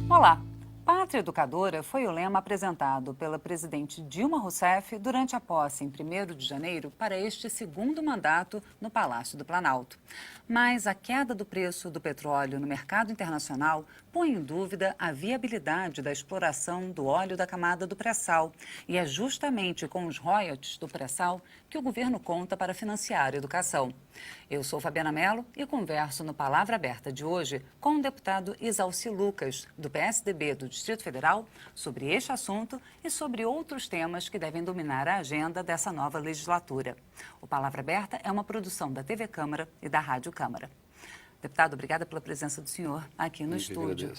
Olá! Pátria Educadora foi o lema apresentado pela presidente Dilma Rousseff durante a posse em 1º de janeiro para este segundo mandato no Palácio do Planalto. Mas a queda do preço do petróleo no mercado internacional põe em dúvida a viabilidade da exploração do óleo da camada do pré-sal. E é justamente com os royalties do pré-sal que o governo conta para financiar a educação. Eu sou Fabiana Mello e converso no Palavra Aberta de hoje com o deputado Isalci Lucas, do PSDB do Distrito Federal, sobre este assunto e sobre outros temas que devem dominar a agenda dessa nova legislatura. O Palavra Aberta é uma produção da TV Câmara e da Rádio Câmara. Deputado, obrigada pela presença do senhor aqui no estúdio.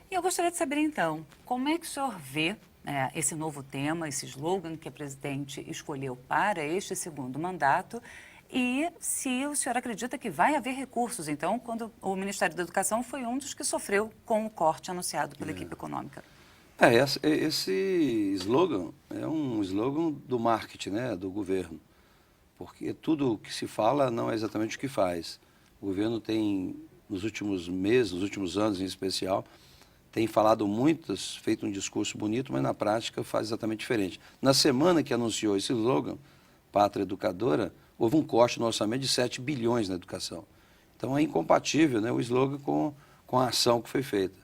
E eu gostaria de saber, então, como é que o senhor vê esse novo tema, esse slogan que a presidente escolheu para este segundo mandato e se o senhor acredita que vai haver recursos, então, quando o Ministério da Educação foi um dos que sofreu com o corte anunciado pela equipe econômica. Esse slogan é um slogan do marketing, né, do governo, porque tudo o que se fala não é exatamente o que faz. O governo tem, nos últimos meses, nos últimos anos em especial, tem falado muitas, feito um discurso bonito, mas na prática faz exatamente diferente. Na semana que anunciou esse slogan, Pátria Educadora, houve um corte no orçamento de 7 bilhões na educação. Então é incompatível, né, o slogan com a ação que foi feita.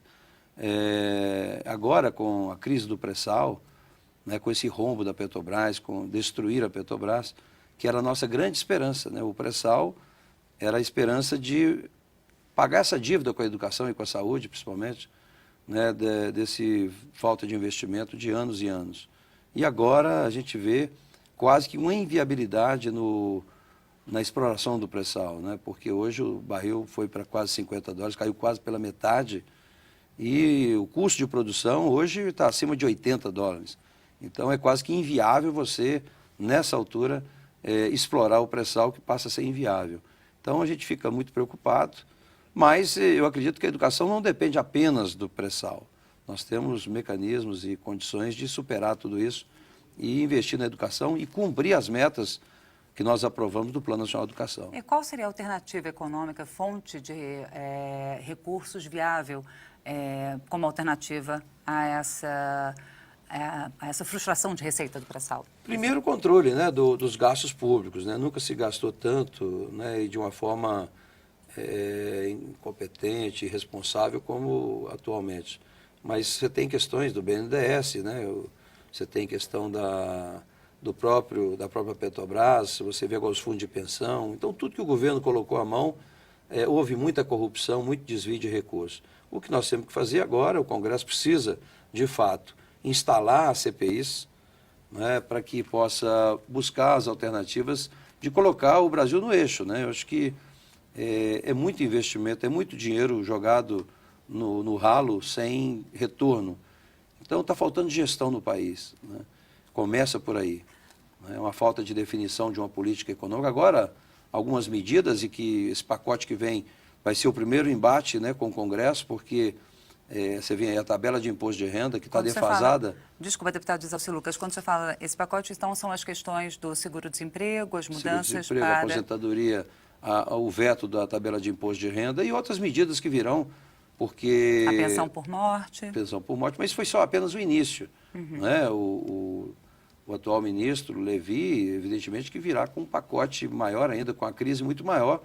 Agora, com a crise do pré-sal, né, com esse rombo da Petrobras, com destruir a Petrobras, que era a nossa grande esperança, né, o pré-sal era a esperança de pagar essa dívida com a educação e com a saúde, principalmente, né, desse falta de investimento de anos e anos. E agora a gente vê quase que uma inviabilidade na exploração do pré-sal, né, porque hoje o barril foi para quase $50, caiu quase pela metade, e o custo de produção hoje está acima de $80. Então é quase que inviável você, nessa altura, explorar o pré-sal, que passa a ser inviável. Então a gente fica muito preocupado, mas eu acredito que a educação não depende apenas do pré-sal. Nós temos mecanismos e condições de superar tudo isso e investir na educação e cumprir as metas que nós aprovamos do Plano Nacional de Educação. E qual seria a alternativa econômica, fonte de recursos viável, como alternativa a essa frustração de receita do pré-sal? Primeiro, o controle, né, dos gastos públicos, né? Nunca se gastou tanto, né, e de uma forma incompetente, irresponsável como atualmente. Mas você tem questões do BNDES, né? Você tem questão da própria Petrobras, você vê agora os fundos de pensão. Então, tudo que o governo colocou à mão, houve muita corrupção, muito desvio de recursos. O que nós temos que fazer agora, o Congresso precisa, de fato, instalar as CPIs, né, para que possa buscar as alternativas de colocar o Brasil no eixo, né? Eu acho que é muito investimento, é muito dinheiro jogado no ralo sem retorno. Então está faltando gestão no país, né? Começa por aí. É uma falta de definição de uma política econômica. Agora, algumas medidas, e que esse pacote que vem vai ser o primeiro embate, né, com o Congresso, porque você vê aí a tabela de imposto de renda que está defasada. Desculpa, deputado Isalci Lucas, quando você fala esse pacote, então são as questões do seguro-desemprego, as mudanças para... A aposentadoria, o veto da tabela de imposto de renda e outras medidas que virão, porque... A pensão por morte. Pensão por morte, mas foi só apenas o início. Né? O atual ministro, Levi, evidentemente que virá com um pacote maior ainda, com a crise muito maior,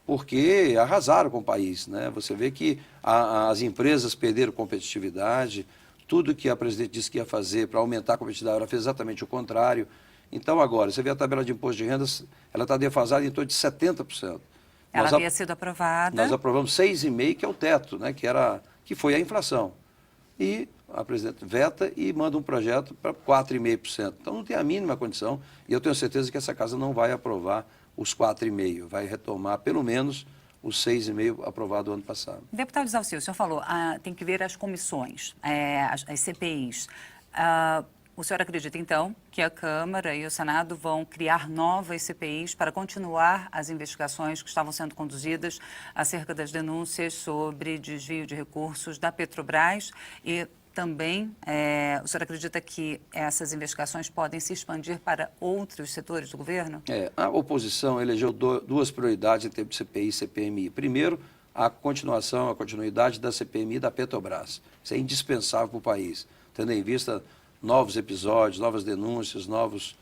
porque arrasaram com o país, né? Você vê que as empresas perderam competitividade, tudo que a presidente disse que ia fazer para aumentar a competitividade, ela fez exatamente o contrário. Então agora, você vê a tabela de imposto de rendas, ela está defasada em torno de 70%. Ela havia sido aprovada. Nós aprovamos 6,5%, que é o teto, né? Que foi a inflação. E a presidente veta e manda um projeto para 4,5%. Então não tem a mínima condição, e eu tenho certeza que essa casa não vai aprovar os 4,5%, vai retomar pelo menos os 6,5% aprovado ano passado. Deputado Isalci, o senhor falou, tem que ver as comissões, as CPIs. O senhor acredita, então, que a Câmara e o Senado vão criar novas CPIs para continuar as investigações que estavam sendo conduzidas acerca das denúncias sobre desvio de recursos da Petrobras e também, o senhor acredita que essas investigações podem se expandir para outros setores do governo? A oposição elegeu duas prioridades em termos de CPI e CPMI. Primeiro, a continuidade da CPMI da Petrobras. Isso é indispensável para o país, tendo em vista novos episódios, novas denúncias, novas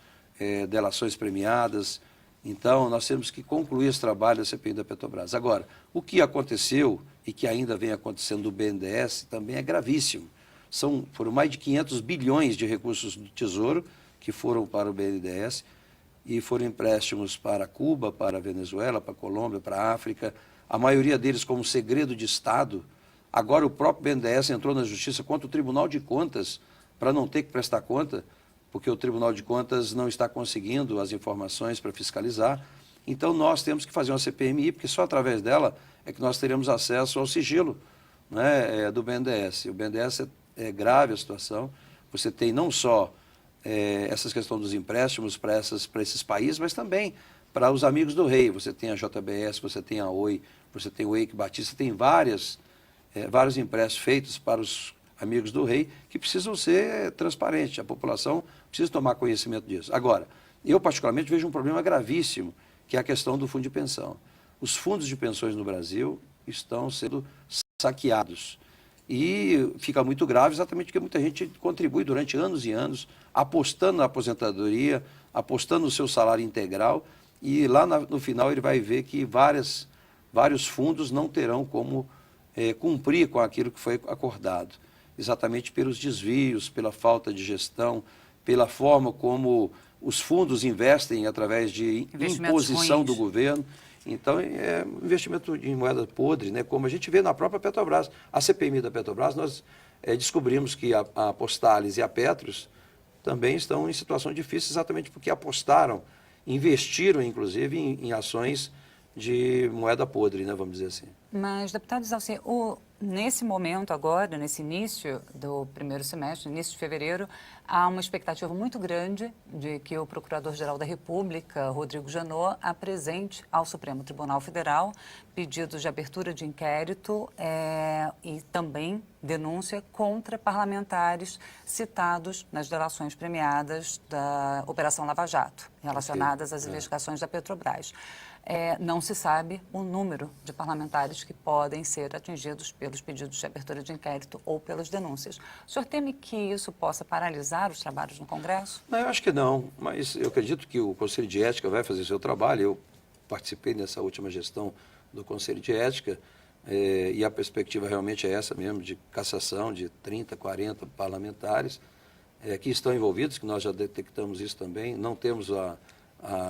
delações premiadas. Então, nós temos que concluir esse trabalho da CPI da Petrobras. Agora, o que aconteceu e que ainda vem acontecendo do BNDES também é gravíssimo. Foram mais de 500 bilhões de recursos do Tesouro que foram para o BNDES e foram empréstimos para Cuba, para a Venezuela, para a Colômbia, para a África, a maioria deles como segredo de Estado. Agora o próprio BNDES entrou na Justiça contra o Tribunal de Contas para não ter que prestar conta, porque o Tribunal de Contas não está conseguindo as informações para fiscalizar. Então, nós temos que fazer uma CPMI, porque só através dela é que nós teremos acesso ao sigilo, né, do BNDES. O BNDES é grave a situação. Você tem não só essas questões dos empréstimos para esses países, mas também para os amigos do rei. Você tem a JBS, você tem a Oi, você tem o Eike Batista, tem vários empréstimos feitos para os amigos do rei que precisam ser transparentes. A população precisa tomar conhecimento disso. Agora, eu particularmente vejo um problema gravíssimo, que é a questão do fundo de pensão. Os fundos de pensões no Brasil estão sendo saqueados. E fica muito grave exatamente porque muita gente contribui durante anos e anos, apostando na aposentadoria, apostando no seu salário integral, e lá no final ele vai ver que vários fundos não terão como cumprir com aquilo que foi acordado. Exatamente pelos desvios, pela falta de gestão, pela forma como os fundos investem através de imposição ruins do governo. Então, é um investimento em moeda podre, né? Como a gente vê na própria Petrobras. A CPMI da Petrobras, nós descobrimos que a Postalis e a Petros também estão em situação difícil exatamente porque apostaram, investiram, inclusive, em ações de moeda podre, né? Vamos dizer assim. Mas, deputado Zalci, nesse momento agora, nesse início do primeiro semestre, início de fevereiro, há uma expectativa muito grande de que o Procurador-Geral da República, Rodrigo Janot, apresente ao Supremo Tribunal Federal pedidos de abertura de inquérito e também denúncia contra parlamentares citados nas delações premiadas da Operação Lava Jato, relacionadas às investigações da Petrobras. Não se sabe o número de parlamentares que podem ser atingidos pelos pedidos de abertura de inquérito ou pelas denúncias. O senhor teme que isso possa paralisar os trabalhos no Congresso? Não, eu acho que não, mas eu acredito que o Conselho de Ética vai fazer seu trabalho. Eu participei nessa última gestão do Conselho de Ética e a perspectiva realmente é essa mesmo, de cassação de 30, 40 parlamentares que estão envolvidos, que nós já detectamos isso também. Não temos a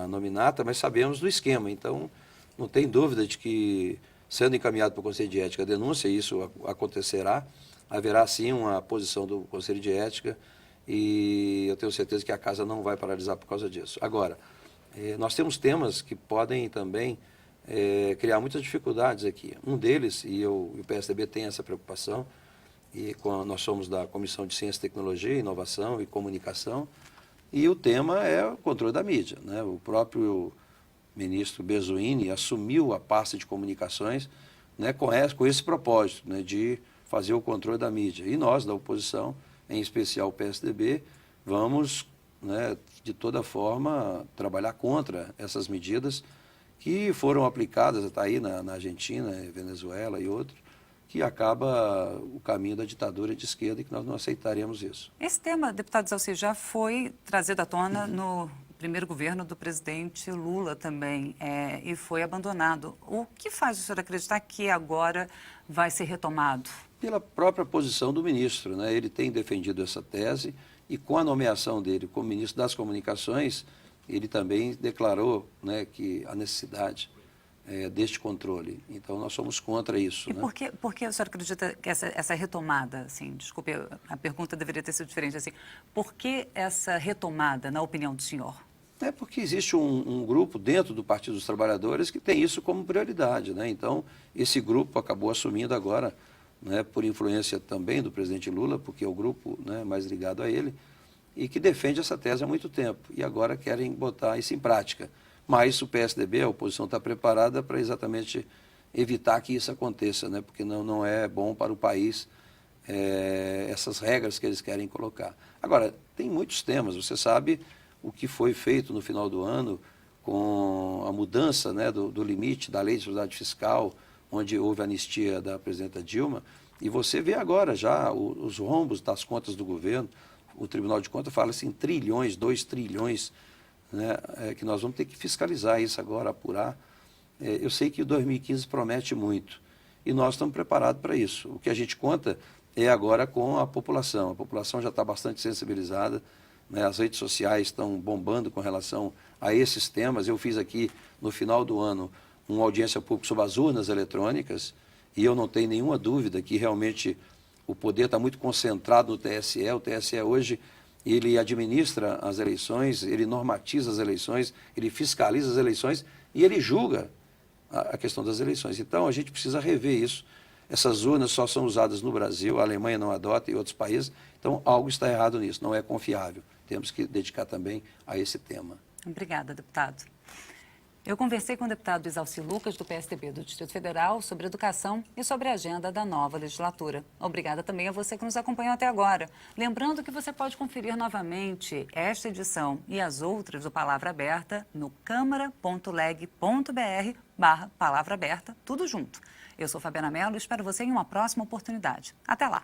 nominata, mas sabemos do esquema. Então, não tem dúvida de que, sendo encaminhado para o Conselho de Ética a denúncia, isso acontecerá, haverá sim uma posição do Conselho de Ética e eu tenho certeza que a Casa não vai paralisar por causa disso. Agora, nós temos temas que podem também criar muitas dificuldades aqui. Um deles, e o PSDB tem essa preocupação, e nós somos da Comissão de Ciência, Tecnologia, Inovação e Comunicação, e o tema é o controle da mídia, né? O próprio ministro Bezoini assumiu a pasta de comunicações, né, com esse propósito, né, de fazer o controle da mídia. E nós, da oposição, em especial o PSDB, vamos, né, de toda forma, trabalhar contra essas medidas que foram aplicadas, está aí na Argentina, Venezuela e outros, que acaba o caminho da ditadura de esquerda e que nós não aceitaremos isso. Esse tema, deputado Zalci, já foi trazido à tona no primeiro governo do presidente Lula também e foi abandonado. O que faz o senhor acreditar que agora vai ser retomado? Pela própria posição do ministro, né? Ele tem defendido essa tese e com a nomeação dele como ministro das Comunicações, ele também declarou, né, que a necessidade deste controle. Então, nós somos contra isso. E por que o senhor acredita que essa retomada, assim, desculpe, a pergunta deveria ter sido diferente, assim, por que essa retomada, na opinião do senhor? É porque existe um grupo dentro do Partido dos Trabalhadores que tem isso como prioridade, né? Então, esse grupo acabou assumindo agora, né, por influência também do presidente Lula, porque é o grupo, né, mais ligado a ele, e que defende essa tese há muito tempo, e agora querem botar isso em prática. Mas o PSDB, a oposição, está preparada para exatamente evitar que isso aconteça, né? Porque não é bom para o país essas regras que eles querem colocar. Agora, tem muitos temas, você sabe o que foi feito no final do ano com a mudança, né, do limite da lei de responsabilidade fiscal onde houve a anistia da presidenta Dilma, e você vê agora já os rombos das contas do governo. O Tribunal de Contas fala assim, trilhões, 2 trilhões, né, que nós vamos ter que fiscalizar isso agora, apurar. Eu sei que o 2015 promete muito, e nós estamos preparados para isso. O que a gente conta é agora com a população já está bastante sensibilizada, né, as redes sociais estão bombando com relação a esses temas. Eu fiz aqui, no final do ano, uma audiência pública sobre as urnas eletrônicas, e eu não tenho nenhuma dúvida que realmente o poder está muito concentrado no TSE. O TSE hoje, ele administra as eleições, ele normatiza as eleições, ele fiscaliza as eleições e ele julga a questão das eleições. Então, a gente precisa rever isso. Essas urnas só são usadas no Brasil, a Alemanha não adota e outros países, então algo está errado nisso, não é confiável. Temos que dedicar também a esse tema. Obrigada, deputado. Eu conversei com o deputado Isalci Lucas, do PSDB do Distrito Federal, sobre educação e sobre a agenda da nova legislatura. Obrigada também a você que nos acompanhou até agora. Lembrando que você pode conferir novamente esta edição e as outras do Palavra Aberta no câmara.leg.br/Palavra Aberta, tudo junto. Eu sou Fabiana Mello e espero você em uma próxima oportunidade. Até lá!